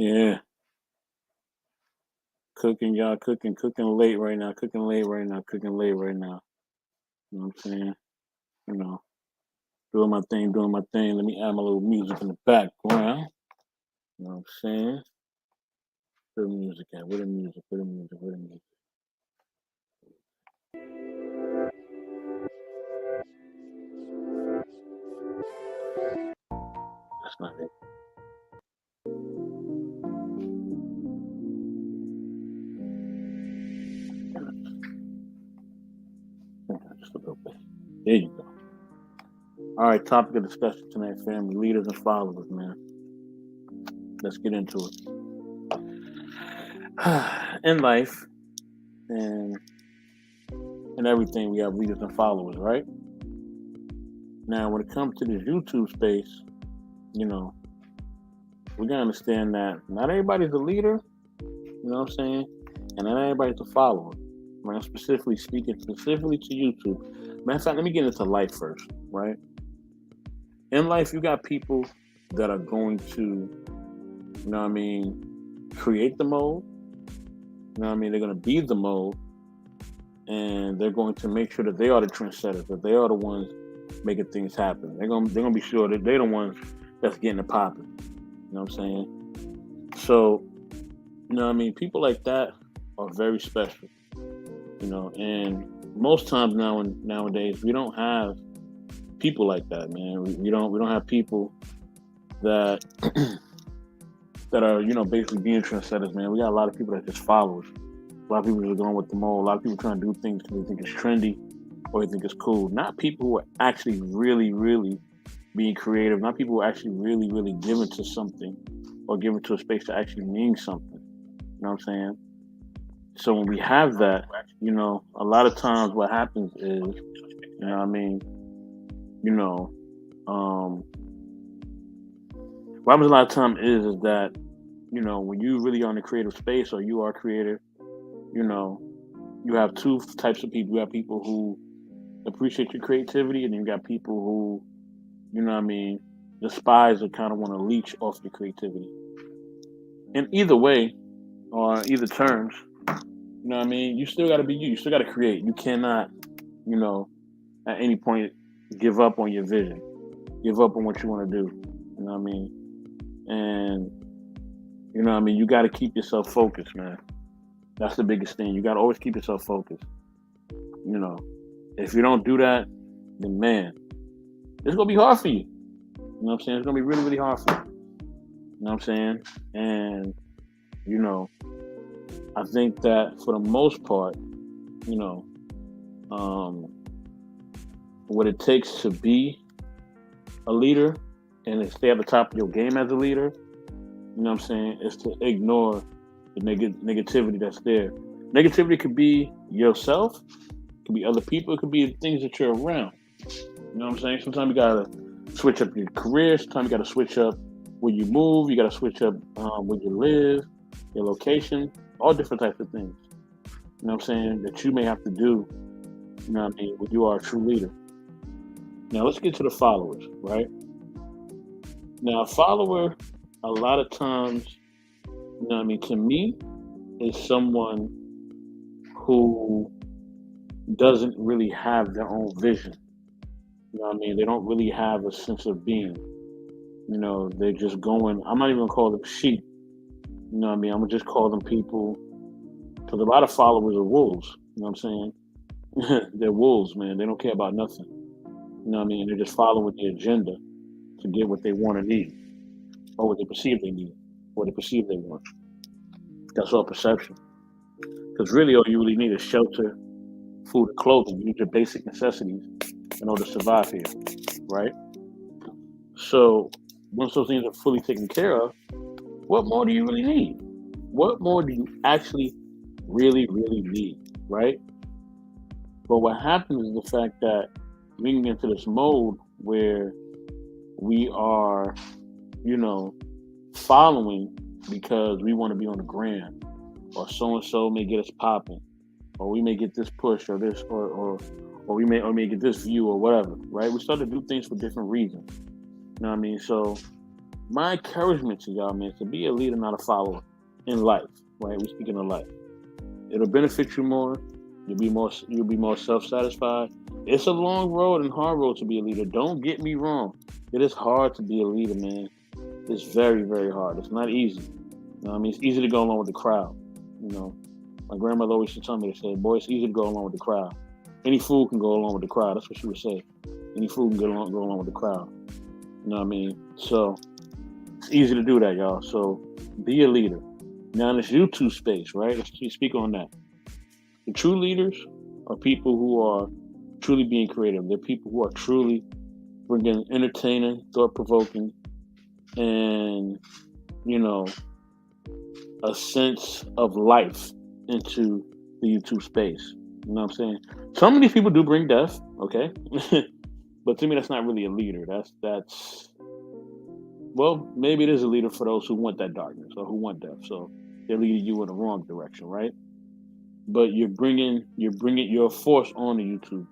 Yeah, cooking, y'all cooking late right now, cooking late right now, cooking late right now. You know what I'm saying? You know, doing my thing, doing my thing. Let me add my little music in the background. You know what I'm saying? Where the music at? Where the music? Where the music? Where the music? That's not it. Just a little bit. There you go. All right, topic of discussion tonight, family, leaders and followers, man. Let's get into it. In life and in everything, we have leaders and followers, right? Now, when it comes to this YouTube space, you know, we gotta understand that not everybody's a leader, you know what I'm saying? And not everybody's a follower. When I'm specifically speaking specifically to YouTube. Matter of fact, let me get into life first, right? In life, you got people that are going to, you know what I mean, create the mode. You know what I mean? They're gonna be the mode and they're going to make sure that they are the trendsetters, that they are the ones making things happen. They're gonna be sure that they're the ones that's getting it popping. You know what I'm saying? So, you know what I mean, people like that are very special. You know, and most times nowadays we don't have people like that, man. We don't have people that that are, you know, basically being trendsetters, man. We got a lot of people that just followers. A lot of people just going with the mold. A lot of people trying to do things because they think it's trendy or they think it's cool. Not people who are actually really, really being creative. Not people who are actually really, really giving to something or giving to a space to actually mean something. You know what I'm saying? So when we have that, you know, a lot of times what happens is, you know what I mean, you know, um, what happens a lot of time is that, you know, when you really are in the creative space or you are creative, you know, you have two types of people. You have people who appreciate your creativity, and you got people who, you know what I mean, despise or kind of want to leech off your creativity. And either way, or either terms, you know what I mean, you still got to be you. You still got to create. You cannot, you know, at any point give up on your vision, give up on what you want to do. You know what I mean? And you know what I mean, you got to keep yourself focused, man. That's the biggest thing. You got to always keep yourself focused. You know, if you don't do that, then man, it's gonna be hard for you. You know what I'm saying? It's gonna be really, really hard for you. You know what I'm saying? And you know, I think that for the most part, you know, um, what it takes to be a leader and to stay at the top of your game as a leader, you know what I'm saying, is to ignore the negativity that's there. Negativity could be yourself, it could be other people, it could be the things that you're around. You know what I'm saying? Sometimes you gotta switch up your career. Sometimes you gotta switch up where you move. You gotta switch up where you live, your location, all different types of things. You know what I'm saying? That you may have to do. You know what I mean? When you are a true leader. Now let's get to the followers, right? Now, a follower, a lot of times, you know what I mean? To me, is someone who doesn't really have their own vision. You know what I mean? They don't really have a sense of being. You know, they're just going. I'm not even gonna call them sheep. You know what I mean? I'm gonna just call them people because a lot of followers are wolves. You know what I'm saying? They're wolves, man. They don't care about nothing. You know what I mean? They're just following the agenda to get what they want to need, or what they perceive they need, or what they perceive they want. That's all perception. Because really, all you really need is shelter, food, and clothing. You need your basic necessities in order to survive here, right? So once those things are fully taken care of, what more do you really need? What more do you actually really, really need, right? But what happens is the fact that we can get into this mode where we are, you know, following because we want to be on the gram, or so and so may get us popping, or we may get this push, or this, or we may get this view, or whatever, right? We start to do things for different reasons. You know what I mean? So my encouragement to y'all, man, is to be a leader, not a follower in life. Right? We're speaking of life. It'll benefit you more. You'll be more self-satisfied. It's a long road and hard road to be a leader. Don't get me wrong. It is hard to be a leader, man. It's very, very hard. It's not easy. You know what I mean? It's easy to go along with the crowd. You know, my grandmother always used to tell me to say, boy, it's easy to go along with the crowd. Any fool can go along with the crowd. That's what she would say. Any fool can go along with the crowd. You know what I mean? So it's easy to do that, y'all. So be a leader. Now in this YouTube space, right? Let's speak on that. The true leaders are people who are truly being creative. They're people who are truly bringing entertaining, thought-provoking, and you know, a sense of life into the YouTube space. You know what I'm saying? Some of these people do bring death, okay? But to me, that's not really a leader. That's well, maybe it is a leader for those who want that darkness or who want death. So they're leading you in the wrong direction, right? But you're a force on the YouTube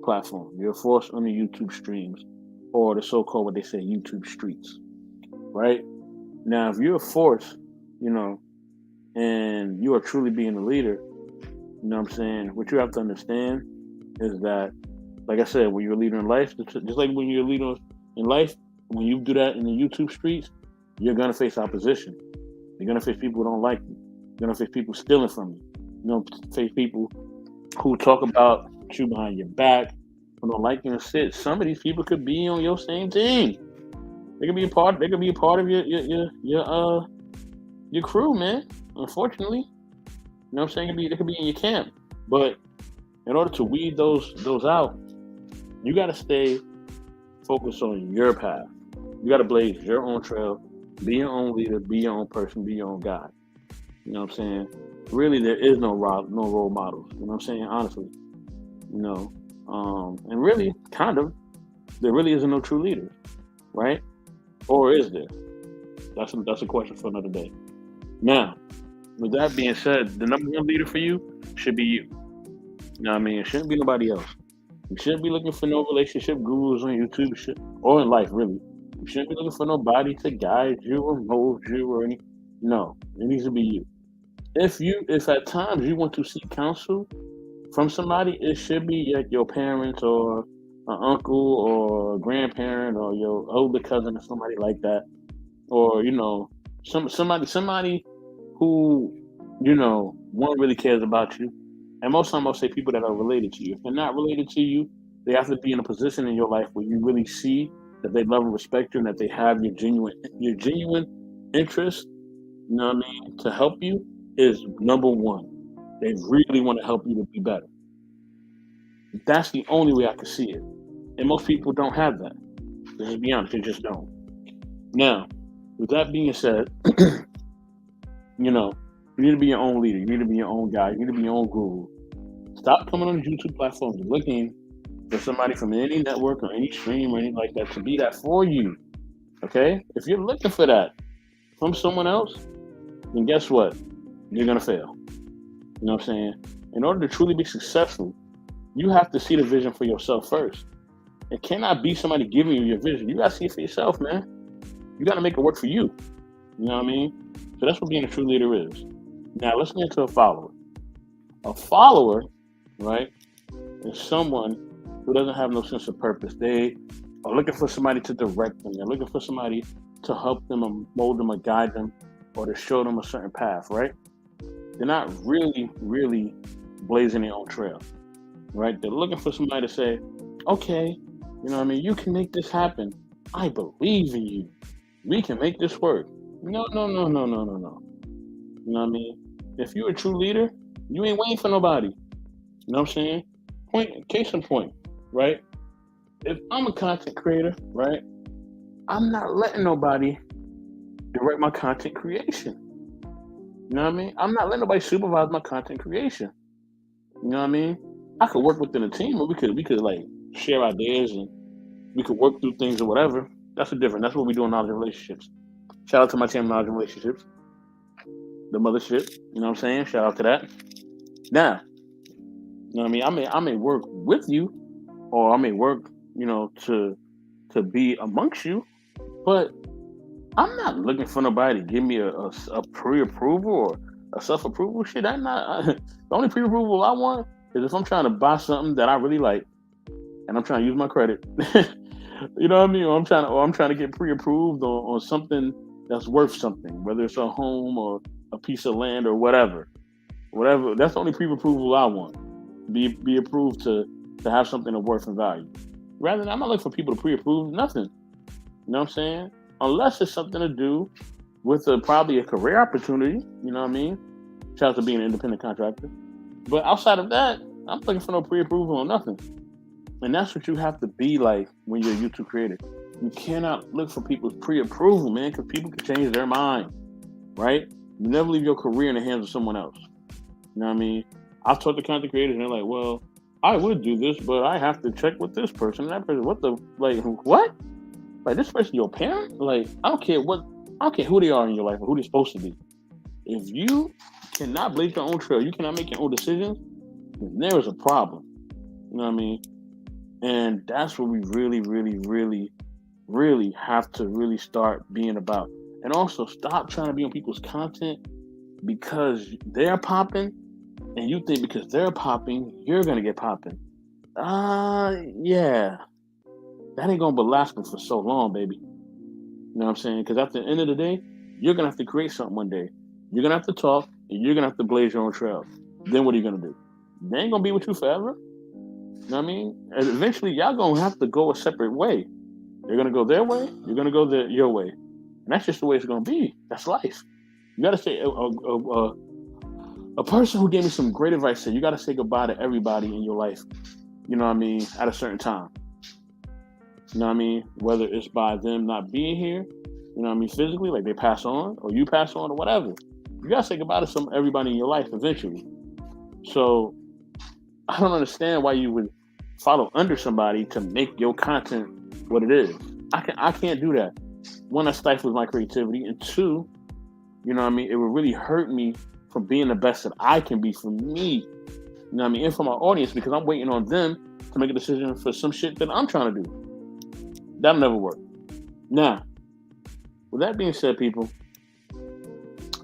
platform. You're a force on the YouTube streams, or the so-called what they say YouTube streets, right? Now, if you're a force, you know, and you are truly being a leader, you know what I'm saying? What you have to understand is that, like I said, when you're a leader in life, just like when you're a leader in life, when you do that in the YouTube streets, you're gonna face opposition. You're gonna face people who don't like you. You're gonna face people stealing from you. You're gonna face people who talk about you behind your back, who don't like you and shit. Some of these people could be on your same team. They could be a part. They could be a part of your crew, man. Unfortunately, you know what I'm saying? They could be in your camp. But in order to weed those out, you got to stay focused on your path. You got to blaze your own trail, be your own leader, be your own person, be your own guy. You know what I'm saying? Really, there is no role models. You know what I'm saying? Honestly, you know, and really, kind of, there really isn't no true leader, right? Or is there? That's a question for another day. Now, with that being said, the number one leader for you should be you. You know what I mean? It shouldn't be nobody else. You shouldn't be looking for no relationship gurus on YouTube or in life, really. You shouldn't be looking for nobody to guide you or mold you or any. No, it needs to be you. If at times you want to seek counsel from somebody, it should be like your parents or an uncle or a grandparent or your older cousin or somebody like that, or somebody who one really cares about you. And most times I'll say people that are related to you. If they're not related to you, they have to be in a position in your life where you really see that they love and respect you and that they have your genuine interest, you know what I mean, to help you is number one. They really want to help you to be better. That's the only way I can see it. And most people don't have that. Let's be honest, they just don't. Now, with that being said, you know, you need to be your own leader. You need to be your own guy. You need to be your own guru. Stop coming on the YouTube platforms and looking for somebody from any network or any stream or anything like that to be that for you. Okay? If you're looking for that from someone else, then guess what? You're going to fail. You know what I'm saying? In order to truly be successful, you have to see the vision for yourself first. It cannot be somebody giving you your vision. You got to see it for yourself, man. You got to make it work for you. You know what I mean? So that's what being a true leader is. Now, let's get into a follower. A follower, right, is someone who doesn't have no sense of purpose. They are looking for somebody to direct them. They're looking for somebody to help them or mold them or guide them or to show them a certain path, right? They're not really blazing their own trail, right? They're looking for somebody to say, okay, you know what I mean? You can make this happen. I believe in you. We can make this work. No. You know what I mean? If you're a true leader, you ain't waiting for nobody. You know what I'm saying? Case in point, right? If I'm a content creator, right, I'm not letting nobody direct my content creation. You know what I mean? I'm not letting nobody supervise my content creation. You know what I mean? I could work within a team, or we could like share ideas and we could work through things or whatever. That's what we do in knowledge and relationships. Shout out to my team, knowledge and relationships, the mothership. You know what I'm saying? Shout out to that. Now, you know what I mean? I may work with you, or I may work, to be amongst you, but I'm not looking for nobody to give me a pre-approval or a self-approval shit. I'm not. The only pre-approval I want is if I'm trying to buy something that I really like and I'm trying to use my credit. You know what I mean? Or I'm trying to get pre-approved on something that's worth something, whether it's a home or a piece of land or whatever. Whatever. That's the only pre-approval I want. Be approved to have something of worth and value. Rather than I'm not looking for people to pre-approve nothing. You know what I'm saying? Unless it's something to do with probably a career opportunity. You know what I mean? Shout out to being an independent contractor. But outside of that, I'm looking for no pre-approval or nothing. And that's what you have to be like when you're a YouTube creator. You cannot look for people's pre-approval, man, because people can change their mind, right? You never leave your career in the hands of someone else. You know what I mean? I've talked to content creators and they're like, well, I would do this, but I have to check with this person and that person. What? Like, this person your parent? Like, I don't care who they are in your life or who they're supposed to be. If you cannot blaze your own trail, you cannot make your own decisions, then there is a problem. You know what I mean? And that's what we really, really, really, really have to really start being about. And also stop trying to be on people's content because they're popping and you think because they're popping, you're going to get popping. Yeah. That ain't going to be lasting for so long, baby. You know what I'm saying? Because at the end of the day, you're going to have to create something one day. You're going to have to talk and you're going to have to blaze your own trail. Then what are you going to do? They ain't going to be with you forever. You know what I mean? And eventually, y'all going to have to go a separate way. They're going to go their way. You're going to go your way. And that's just the way it's going to be. That's life. You got to say, a person who gave me some great advice said, you got to say goodbye to everybody in your life. You know what I mean? At a certain time. You know what I mean? Whether it's by them not being here, you know what I mean, physically, like they pass on, or you pass on, or whatever. You gotta say goodbye to everybody in your life eventually. So I don't understand why you would follow under somebody to make your content what it is. I can't do that. One, that stifles my creativity, and two, you know what I mean, it would really hurt me from being the best that I can be for me. You know what I mean, and for my audience, because I'm waiting on them to make a decision for some shit that I'm trying to do. That'll never work. Now, with that being said, people,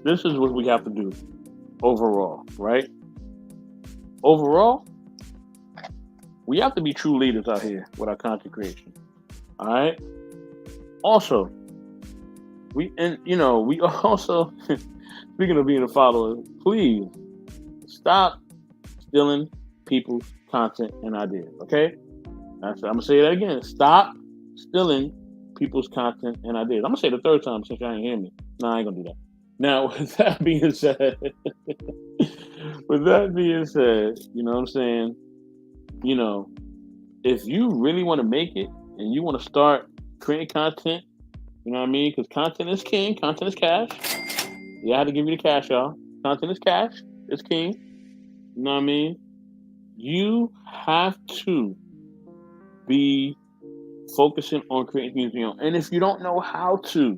this is what we have to do overall, right? Overall, we have to be true leaders out here with our content creation. All right. Also, we also speaking of being a follower, please stop stealing people's content and ideas. Okay, I'm gonna say that again. Stop stealing people's content and ideas. I'm gonna say it the third time since y'all ain't hear me. No, I ain't gonna do that. Now, with that being said, you know what I'm saying? You know, if you really want to make it and you want to start creating content, you know what I mean? Because content is king, content is cash. Yeah, I had to give you the cash, y'all. Content is cash, it's king. You know what I mean? You have to be focusing on creating things, you know. And if you don't know how to,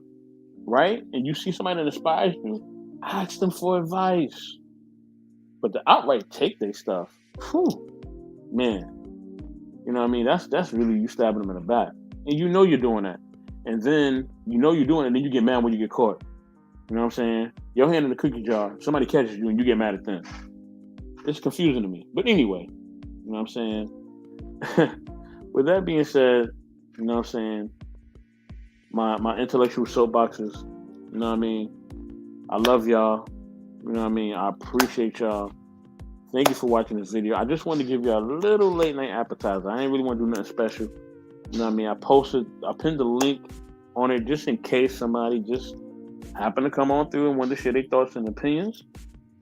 right? And you see somebody that inspires you, ask them for advice. But to outright take their stuff, man, you know what I mean? That's really you stabbing them in the back. And you know you're doing that. And then you know you're doing it, and then you get mad when you get caught. You know what I'm saying? Your hand in the cookie jar, somebody catches you and you get mad at them. It's confusing to me. But anyway, you know what I'm saying? With that being said, you know what I'm saying? My intellectual soapboxes, you know what I mean? I love y'all. You know what I mean? I appreciate y'all. Thank you for watching this video. I just wanted to give you a little late night appetizer. I ain't really want to do nothing special. You know what I mean? I pinned the link on it just in case somebody just happened to come on through and wanted to share their thoughts and opinions.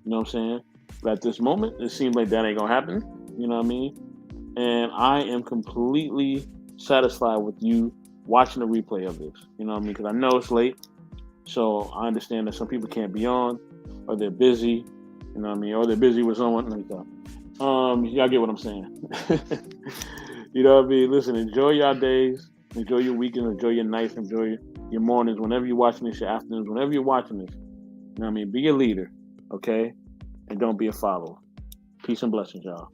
You know what I'm saying? But at this moment, it seems like that ain't gonna happen. You know what I mean? And I am completely satisfied with you watching the replay of this. You know what I mean? Because I know it's late. So I understand that some people can't be on, or they're busy. You know what I mean? Or they're busy with someone. Let me go. Y'all get what I'm saying. You know what I mean? Listen, enjoy your days, enjoy your weekends, enjoy your nights, enjoy your mornings, whenever you're watching this, your afternoons, whenever you're watching this. You know what I mean? Be a leader, okay? And don't be a follower. Peace and blessings, y'all.